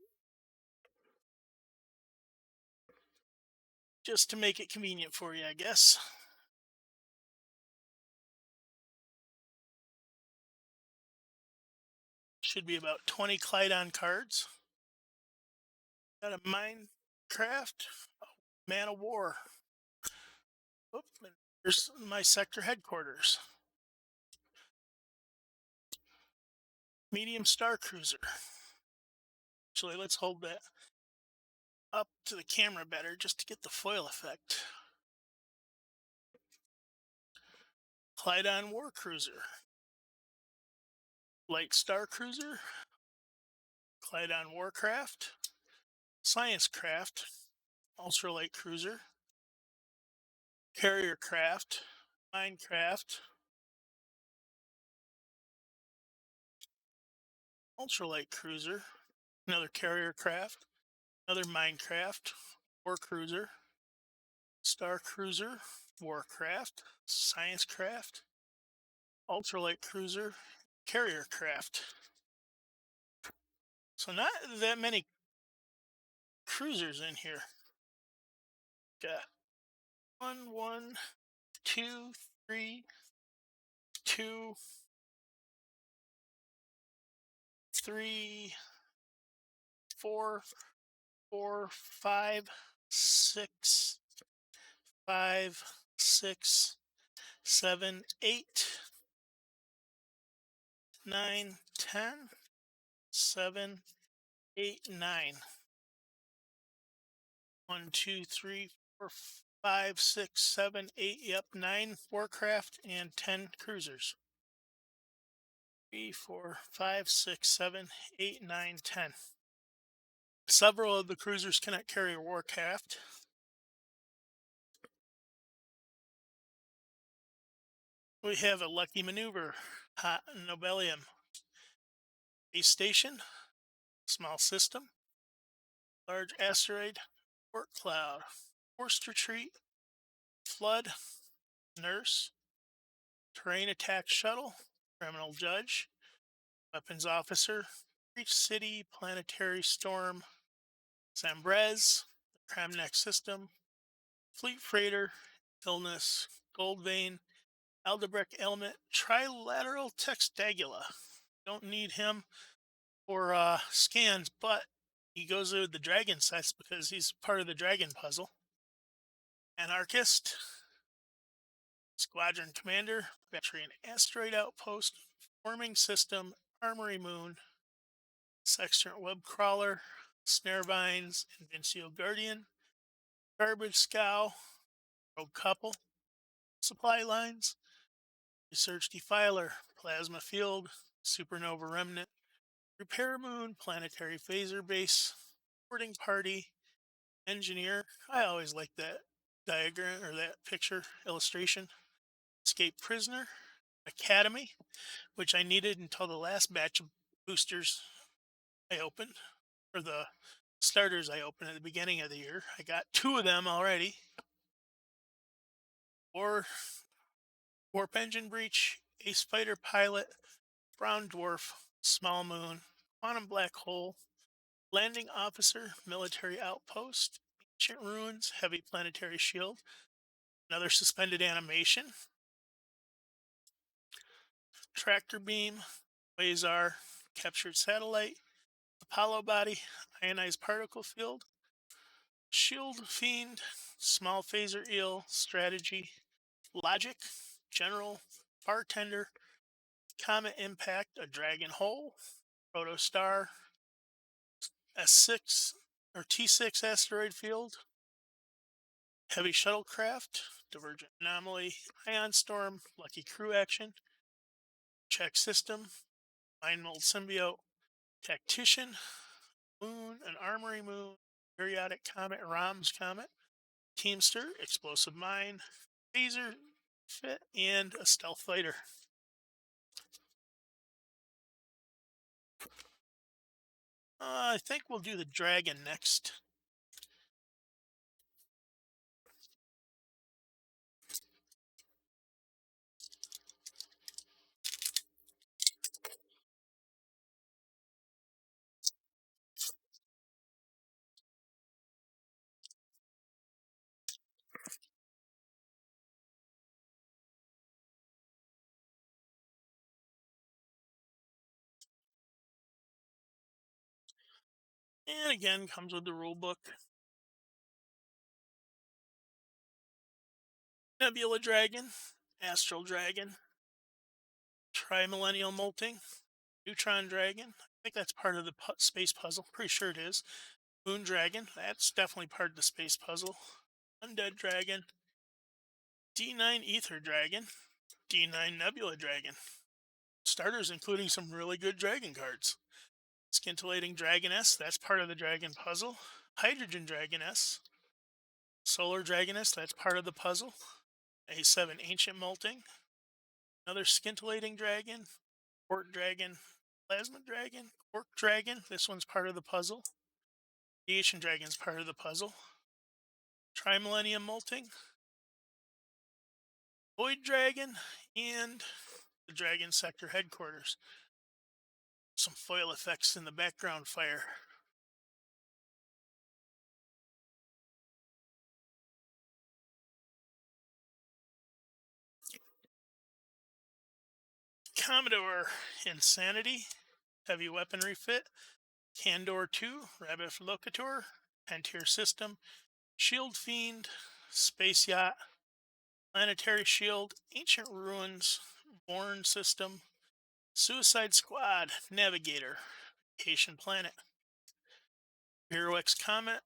just to make it convenient for you, I guess. Should be about 20 Clydon cards. Got a Minecraft, Man of War. Oop, and here's my sector headquarters. Medium Star Cruiser. Actually, let's hold that up to the camera better just to get the foil effect. Clydon War Cruiser. Light Star Cruiser. Clydon Warcraft. Science Craft. Ultralight Cruiser. Carrier Craft. Minecraft. Ultralight Cruiser. Another Carrier Craft. Another Minecraft. War Cruiser. Star Cruiser. Warcraft. Science Craft. Ultralight Cruiser. Carrier Craft. So not that many cruisers in here. Got one, two, three, two, three, four, four, five, six, seven, 8, 9, 10, 7, 8, 9. 1, 2, 3, 4, 5, 6, 7, 8. Yep, 9 Warcraft and 10 cruisers. 3, 4, 5, 6, 7, 8, 9, 10. Several of the cruisers cannot carry a Warcraft. We have a Lucky Maneuver, Hot Nobelium, Base Station, Small System, Large Asteroid, Port Cloud, Forced Retreat, Flood, Nurse, Terrain Attack Shuttle, Criminal Judge, Weapons Officer, Breach City, Planetary Storm, Zambrez, the Kramnik System, Fleet Freighter, Illness, Gold Vein, Aldebrecht Element, Trilateral Textagula. Don't need him for scans, but he goes with the dragon sets because he's part of the dragon puzzle. Anarchist, Squadron Commander, Vektrean Asteroid Outpost, Forming System, Armory Moon, Sextant Web Crawler, Snare Vines, Invencio Guardian, Garbage Scow, Rogue Couple, Supply Lines, Research Defiler, Plasma Field, Supernova Remnant, Repair Moon, Planetary Phaser Base, Boarding Party, Engineer. I always like that diagram or that picture illustration. Escape Prisoner, Academy, which I needed until the last batch of boosters I opened, or the starters I opened at the beginning of the year. I got 2 of them already. Or Warp Engine Breach, Ace Fighter Pilot, Brown Dwarf, Small Moon, Quantum Black Hole, Landing Officer, Military Outpost, Ancient Ruins, Heavy Planetary Shield, another suspended animation, Tractor Beam, Quasar, Captured Satellite, Apollo Body, Ionized Particle Field, Shield Fiend, Small Phaser Eel, Strategy, Logic, General, Bartender, Comet Impact, a Dragon Hole, Protostar, S6 or T6 Asteroid Field, Heavy Shuttlecraft, Divergent Anomaly, Ion Storm, Lucky Crew Action, Check System, Mind Mold Symbiote, Tactician, Moon, an Armory Moon, Periodic Comet, Rom's Comet, Teamster, Explosive Mine, Phaser Fit, and a Stealth Fighter. I think we'll do the Dragon next. And again, comes with the rule book. Nebula Dragon, Astral Dragon, Trimillennial Molting, Neutron Dragon. I think that's part of the space puzzle. Pretty sure it is. Moon Dragon. That's definitely part of the space puzzle. Undead Dragon. D9 Ether Dragon. D9 Nebula Dragon. Starters including some really good dragon cards. Scintillating Dragoness. That's part of the dragon puzzle. Hydrogen Dragoness. Solar Dragoness. That's part of the puzzle. A7 Ancient Molting. Another Scintillating Dragon. Port Dragon. Plasma Dragon. Orc Dragon. This one's part of the puzzle. Radiation Dragon's part of the puzzle. Trimillennium Molting. Void Dragon. And the Dragon Sector Headquarters. Some foil effects in the background fire. Commodore Insanity. Heavy Weaponry Fit. Candor 2. Rabbit Locator. Pentier System. Shield Fiend. Space Yacht. Planetary Shield. Ancient Ruins. Born System. Suicide Squad. Navigator. Vacation Planet. Heroics Comet.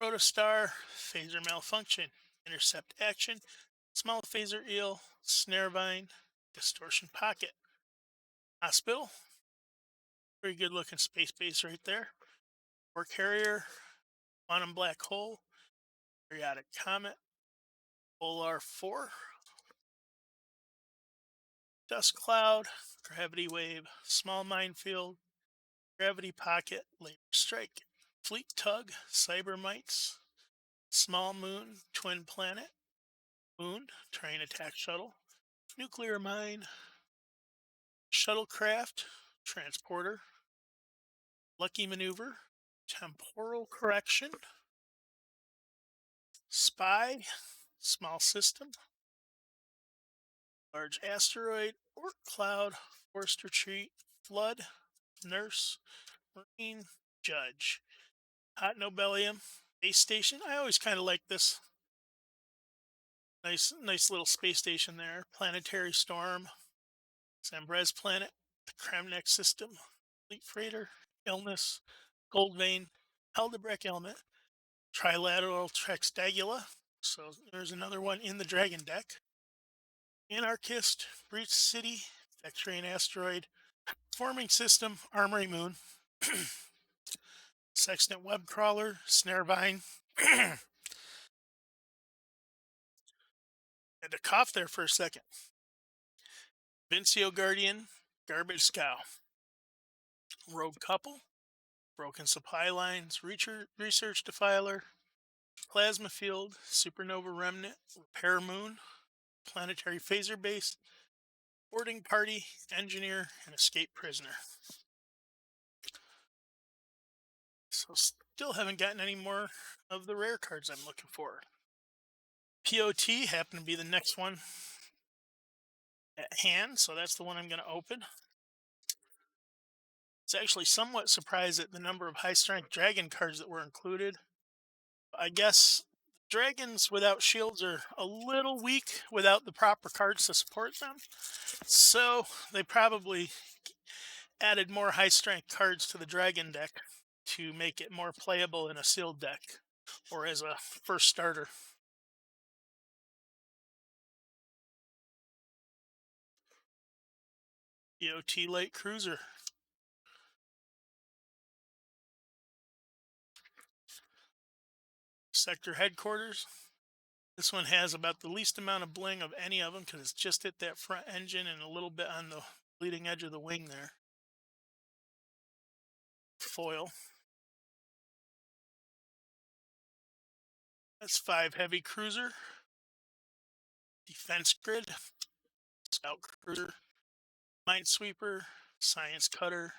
Protostar. Phaser Malfunction. Intercept Action. Small Phaser Eel. Snarevine. Distortion Pocket. Hospital. Pretty good looking space base right there. War Carrier. Quantum Black Hole. Periodic Comet. Polar 4. Dust Cloud. Gravity Wave. Small Minefield. Gravity Pocket. Labor Strike. Fleet Tug. Cyber Mites. Small Moon. Twin Planet. Moon. Terrain Attack Shuttle. Nuclear Mine. Shuttlecraft. Transporter. Lucky Maneuver. Temporal Correction. Spy. Small System. Large Asteroid. Orc Cloud. Forced Retreat. Flood. Nurse. Marine. Judge. Hot Nobelium. Base Station. I always kind of like this. Nice little space station there. Planetary Storm. Zambrez Planet. The Kremnik System. Fleet Freighter. Illness. Gold Vein. Heldebrek Element. Trilateral Trextagula. So there's another one in the Dragon deck. Anarchist. Breach City. Vektrean Asteroid. Forming System. Armory Moon. Sextant Web Crawler. Snarevine. Had to cough there for a second. Vincio Guardian. Garbage Cow. Rogue Couple. Broken Supply Lines. Research Defiler. Plasma Field. Supernova Remnant. Repair Moon. Planetary Phaser Base. Boarding Party. Engineer. And Escape Prisoner. So still haven't gotten any more of the rare cards I'm looking for. P.O.T. happened to be the next one at hand, so that's the one I'm going to open. It's actually somewhat surprised at the number of high strength dragon cards that were included. I guess dragons without shields are a little weak without the proper cards to support them. So they probably added more high strength cards to the dragon deck to make it more playable in a sealed deck or as a first starter. P.O.T. Light Cruiser. Sector Headquarters. This one has about the least amount of bling of any of them because it's just at that front engine and a little bit on the leading edge of the wing there. Foil. S5 Heavy Cruiser. Defense Grid. Scout Cruiser. Minesweeper. Science Cutter.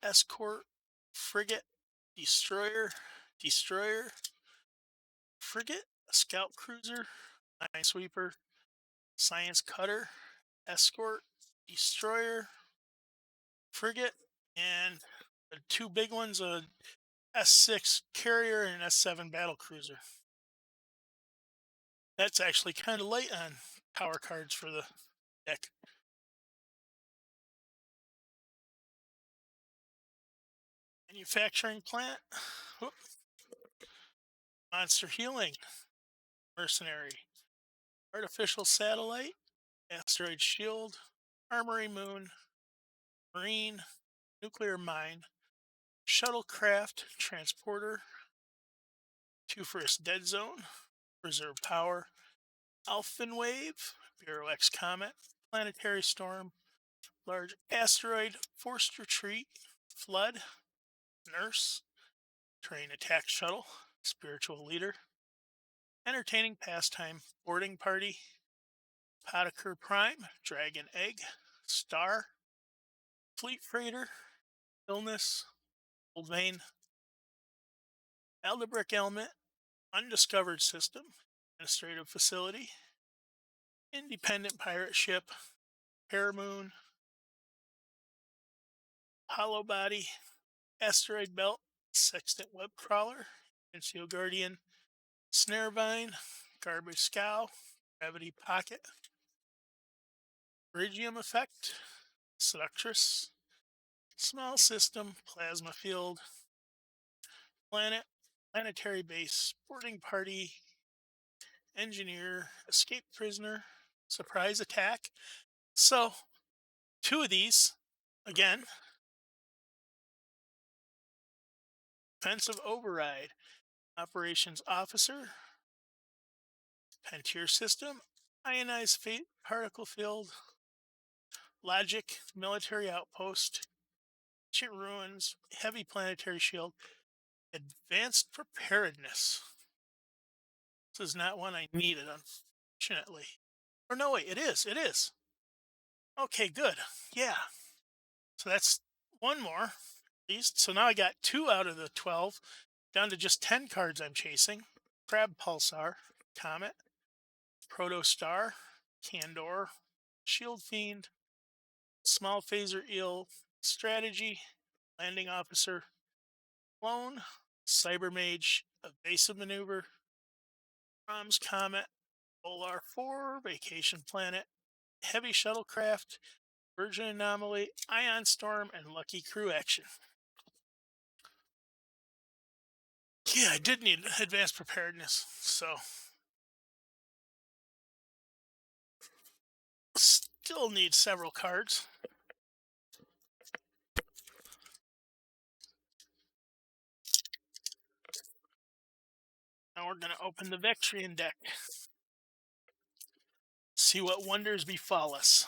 Escort. Frigate. Destroyer. Destroyer. Frigate. Scout Cruiser. Minesweeper. Science Cutter. Escort. Destroyer. Frigate. And the two big ones, a S6 carrier and an S7 battle cruiser. That's actually kind of light on power cards for the deck. Manufacturing plant. Whoop. Monster healing. Mercenary. Artificial satellite. Asteroid shield. Armory moon. Marine. Nuclear mine. Shuttlecraft. Transporter. Two first dead zone. Reserve power. Alphin wave. Bureau X comet. Planetary storm. Large asteroid. Forced retreat. Flood. Nurse. Train attack shuttle. Spiritual leader. Entertaining pastime. Boarding party. Potiker prime. Dragon egg. Star. Fleet freighter. Illness. Old vein. Aldebrick element. Undiscovered system. Administrative facility. Independent pirate ship. Paramoon. Hollow body. Asteroid belt. Sextant web crawler. Conceal guardian. Snarevine. Garbage scow. Gravity pocket. Iridium effect. Seductress. Small system. Plasma field. Planet. Planetary base. Boarding party. Engineer. Escape prisoner. Surprise attack. So, two of these, again, defensive override. Operations officer. Pentier system. Ionized particle field. Logic. Military outpost. Ancient ruins. Heavy planetary shield. Advanced preparedness. This is not one I needed, unfortunately. Or no, wait, it is. It is. Okay, good. Yeah. So that's one more, at least. So now I got 2 out of the 12, down to just 10 cards I'm chasing. Crab Pulsar, Comet, Proto Star, Candor, Shield Fiend, Small Phaser Eel, Strategy, Landing Officer, Clone, Cyber Mage, Evasive Maneuver, Brahms Comet, Polar 4, Vacation Planet, Heavy Shuttlecraft, Virgin Anomaly, Ion Storm, and Lucky Crew Action. Yeah, I did need advanced preparedness, so still need several cards. Now we're going to open the Vektrean deck. See what wonders befall us.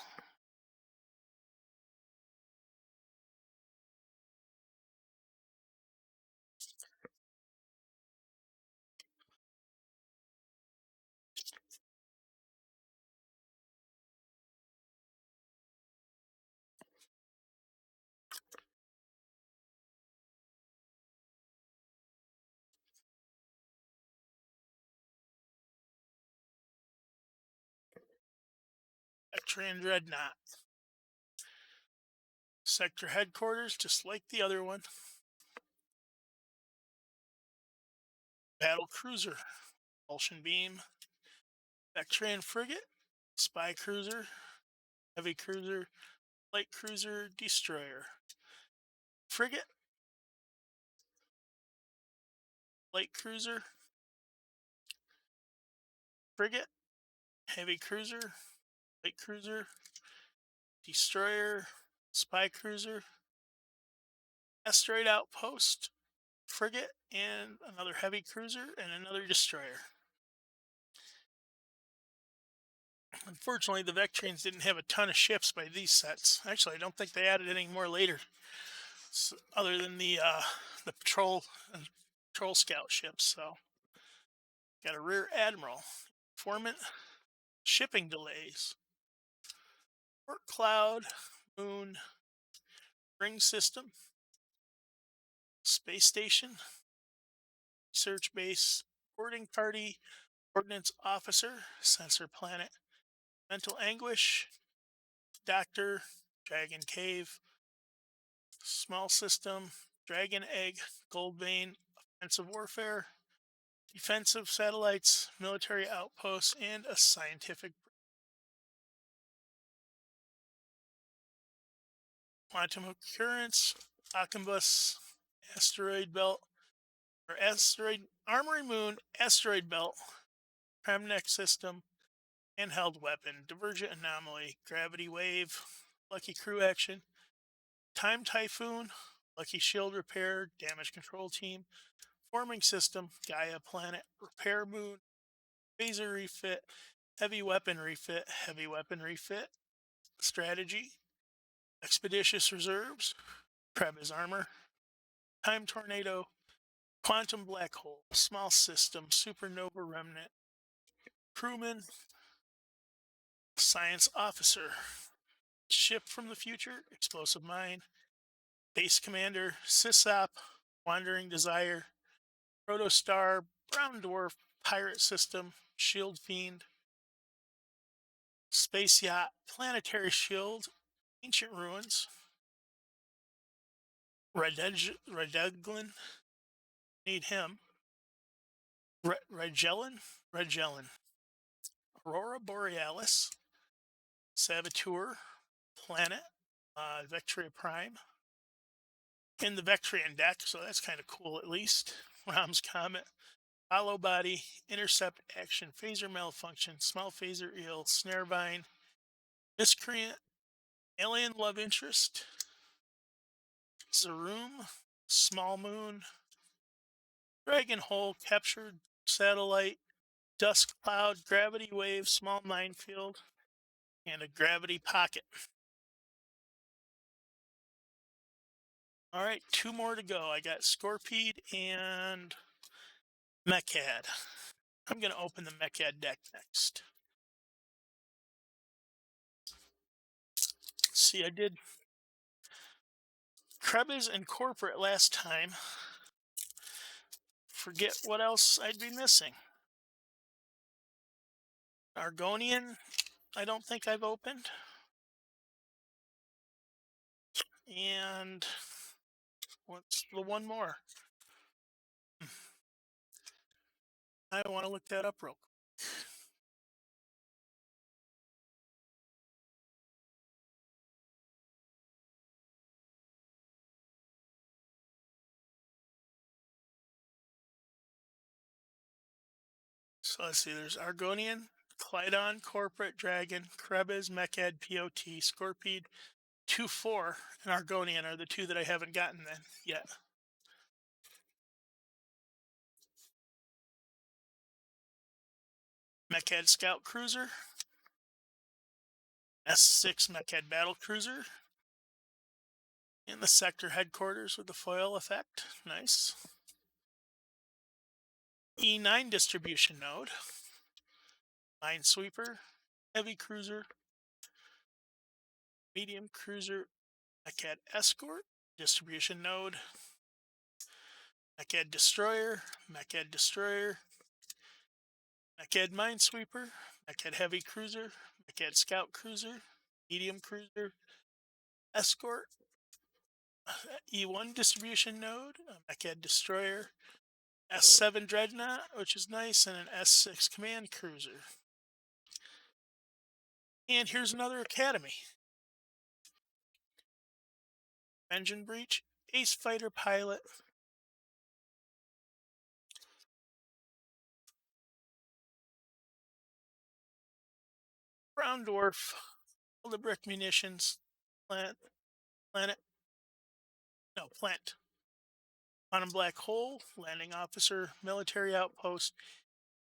Vektrean Dreadnought. Sector headquarters, just like the other one. Battle cruiser, propulsion beam. Vektrean frigate, spy cruiser, heavy cruiser, light cruiser, destroyer. Frigate, light cruiser, frigate, heavy cruiser, light cruiser, destroyer, spy cruiser, asteroid outpost, frigate, and another heavy cruiser and another destroyer. Unfortunately, the Vectrians didn't have a ton of ships by these sets. Actually, I don't think they added any more later, other than the patrol scout ships. So, got a rear admiral, foreman, shipping delays, port cloud, moon, ring system, space station, research base, boarding party, ordnance officer, sensor planet, mental anguish, doctor, dragon cave, small system, dragon egg, gold vein, offensive warfare, defensive satellites, military outposts, and a scientific quantum occurrence, Akambus, asteroid belt, or asteroid armory moon, asteroid belt, Premnek system, handheld weapon, divergent anomaly, gravity wave, lucky crew action, time typhoon, lucky shield repair, damage control team, forming system, Gaia planet, repair moon, phaser refit, heavy weapon refit, strategy, expeditious reserves, Krebs armor, time tornado, quantum black hole, small system, supernova remnant, crewman, science officer, ship from the future, explosive mine, base commander, sysop, wandering desire, protostar, brown dwarf, pirate system, shield fiend, space yacht, planetary shield, ancient ruins, Redeglin, need him, Regelin, Aurora Borealis, Saboteur, planet, Vectria Prime, in the Vectrian deck, so that's kind of cool at least. Rom's Comet, Hollow Body, Intercept Action, Phaser Malfunction, Small Phaser Eel, Snarevine, Miscreant, Alien Love Interest, Zaroom, Small Moon, Dragon Hole, Captured Satellite, Dusk Cloud, Gravity Wave, Small Minefield, and a Gravity Pocket. All right, two more to go. I got Scorpead and Mechad. I'm going to open the Mechad deck next. See, I did Krebs and Corporate last time. Forget what else I'd be missing. Argonian, I don't think I've opened. And what's the one more? I want to look that up real quick. So let's see, there's Argonian, Clydon, Corporate, Dragon, Krebs, Mechad, P.O.T, Scorpeed, 2-4, and Argonian are the two that I haven't gotten then yet. Mechad Scout Cruiser, S6 Mechad Battle Cruiser, in the sector headquarters with the foil effect. Nice. E9 distribution node, Minesweeper, Heavy Cruiser, Medium Cruiser, Mechad Escort, distribution node, Mechad Destroyer, Mechad Minesweeper, Mechad Heavy Cruiser, Mechad Scout Cruiser, Medium Cruiser, Escort, E1 distribution node, a Mechad Destroyer, S7 Dreadnought, which is nice, and an S6 Command Cruiser. And here's another Academy. Engine Breach, Ace Fighter Pilot, Brown Dwarf, Brick Munitions, Planet, Planet, no, Plant, Quantum Black Hole, Landing Officer, Military Outpost,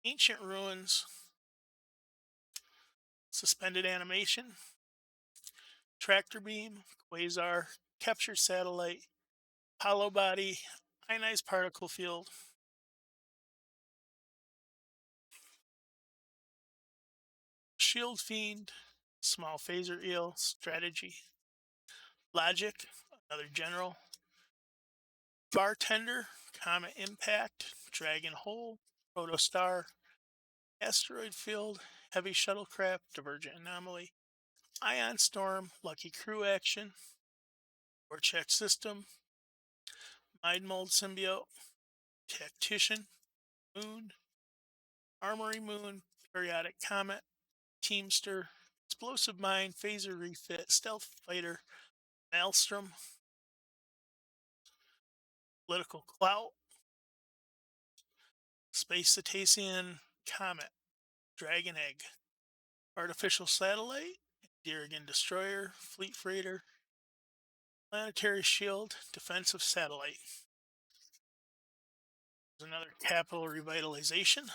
Ancient Ruins, Suspended Animation, Tractor Beam, Quasar, Capture Satellite, Hollow Body, Ionized Particle Field, Shield Fiend, Small Phaser Eel, Strategy, Logic, another General, Bartender, Comet Impact, Dragon Hole, Protostar, Asteroid Field, Heavy Shuttlecraft, Divergent Anomaly, Ion Storm, Lucky Crew Action, Vortex System, Mind Mold Symbiote, Tactician, Moon, Armory Moon, Periodic Comet, Teamster, Explosive Mine, Phaser Refit, Stealth Fighter, Maelstrom, Political Clout, Space Cetacean, Comet, Dragon Egg, Artificial Satellite, Dirrigan Destroyer, Fleet Freighter, Planetary Shield, Defensive Satellite. There's another Capital Revitalization,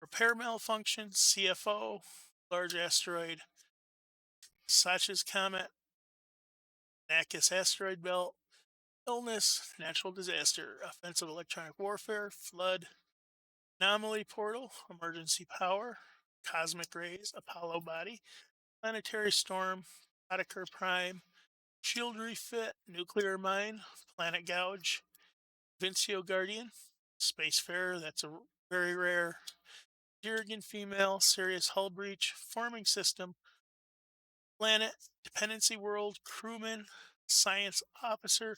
Repair Malfunction, CFO, Large Asteroid, Sachi's Comet, Nakis Asteroid Belt, Illness, Natural Disaster, Offensive Electronic Warfare, Flood, Anomaly Portal, Emergency Power, Cosmic Rays, Apollo Body, Planetary Storm, Potiker Prime, Shield Refit, Nuclear Mine, Planet Gouge, Vincio Guardian, Spacefarer, that's a very rare, Dirrigan Female, Serious Hull Breach, Forming System, Planet, Dependency World, Crewman, Science Officer,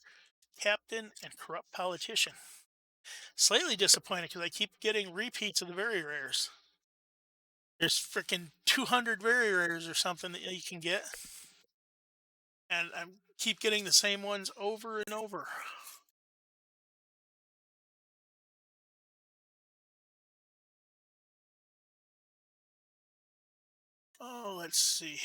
Captain, and Corrupt Politician. Slightly disappointed because I keep getting repeats of the very rares. There's freaking 200 very rares or something that you can get. And I keep getting the same ones over and over. Oh, let's see.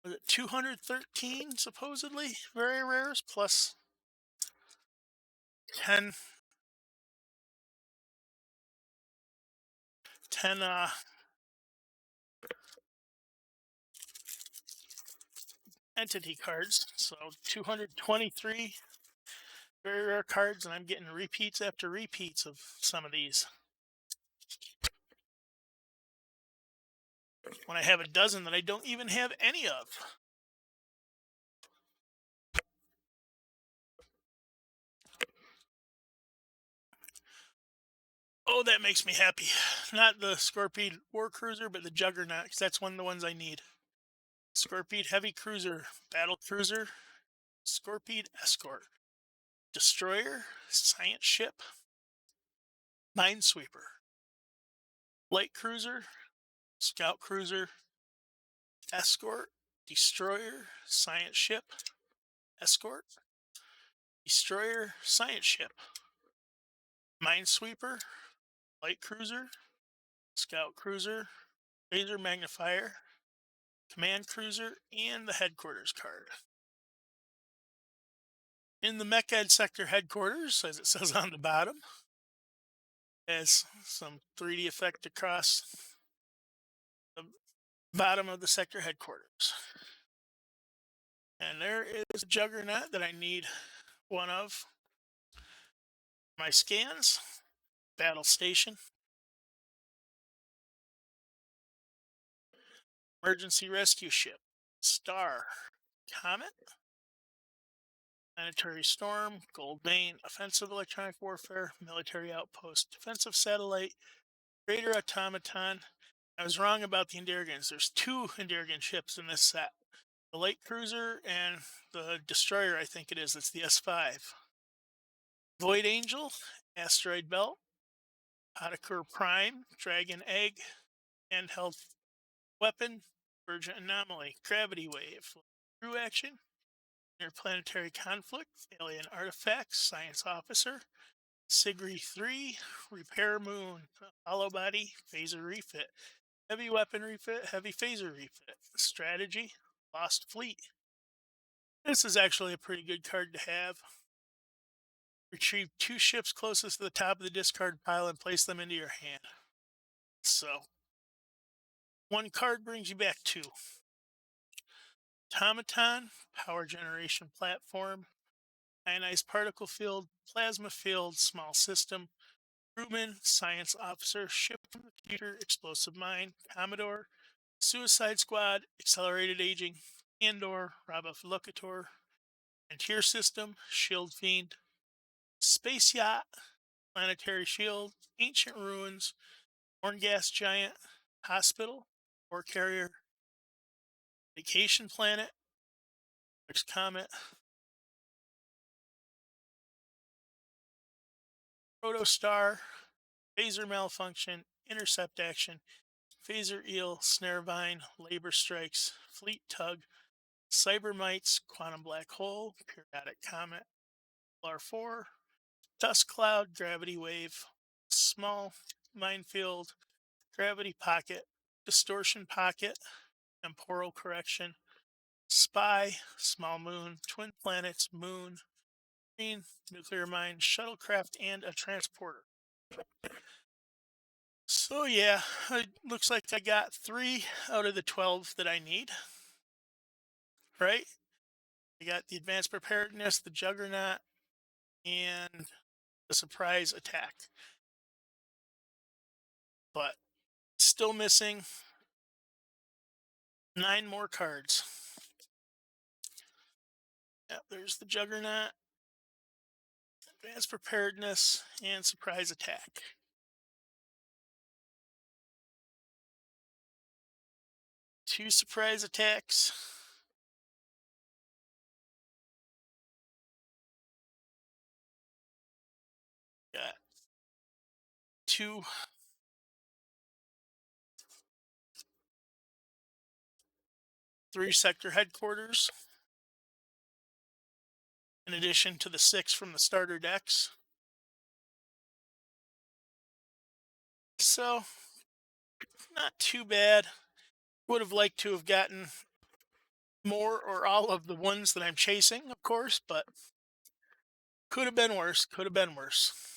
Was it 213 supposedly very rares plus 10 10 entity cards. So 223 very rare cards, and I'm getting repeats after repeats of some of these. When I have a dozen that I don't even have any of. Oh, that makes me happy. Not the Scorpead War Cruiser, but the Juggernaut, because that's one of the ones I need. Scorpead Heavy Cruiser, Battle Cruiser, Scorpead Escort, Destroyer, Science Ship, Minesweeper, Light Cruiser, Scout Cruiser, Escort, Destroyer, Science Ship, Escort, Destroyer, Science Ship, Minesweeper, Light Cruiser, Scout Cruiser, Laser Magnifier, Command Cruiser, and the Headquarters card. In the Mechad Sector Headquarters, as it says on the bottom, has some 3D effect across the bottom of the sector headquarters. And there is a Juggernaut that I need one of. My scans, Battle Station, Emergency Rescue Ship, Star, Comet, Planetary Storm, Gold Vein, Offensive Electronic Warfare, Military Outpost, Defensive Satellite, Raider Automaton. I was wrong about the Endergans. There's two Endergan ships in this set. The light cruiser and the destroyer, I think it is. It's the S5. Void Angel, Asteroid Belt, Potiker Prime, Dragon Egg, Handheld Weapon, Virgin Anomaly, Gravity Wave, Crew Action, Interplanetary Conflict, Alien Artifacts, Science Officer, Sigri 3, Repair Moon, Hollow Body, Phaser Refit, Heavy Weapon Refit, Heavy Phaser Refit, Strategy, Lost Fleet. This is actually a pretty good card to have. Retrieve two ships closest to the top of the discard pile and place them into your hand. So, one card brings you back two. Automaton, Power Generation Platform, Ionized Particle Field, Plasma Field, Small System, Crewman, Science Officer, Ship Computer, Explosive Mine, Commodore, Suicide Squad, Accelerated Aging, Andor, Locator, Frontier System, Shield Fiend, Space Yacht, Planetary Shield, Ancient Ruins, Horn Gas Giant, Hospital, War Carrier, Vacation Planet, Comet, Protostar, Phaser Malfunction, Intercept Action, Phaser Eel, Snarevine, Labor Strikes, Fleet Tug, Cybermites, Quantum Black Hole, Periodic Comet, LR4, Dust Cloud, Gravity Wave, Small Minefield, Gravity Pocket, Distortion Pocket, Temporal Correction, Spy, Small Moon, Twin Planets, Moon, Green, Nuclear Mine, Shuttlecraft, and a Transporter. So yeah, it looks like I got 3 out of the 12 that I need. Right? I got the Advanced Preparedness, the Juggernaut, and the Surprise Attack. But still missing 9 more cards. Yep, there's the Juggernaut, Advanced Preparedness, and Surprise Attack. Two surprise attacks. Got 2 3 sector headquarters, in addition to the 6 from the starter decks. So, not too bad. Would have liked to have gotten more or all of the ones that I'm chasing, of course, but could have been worse. Could have been worse.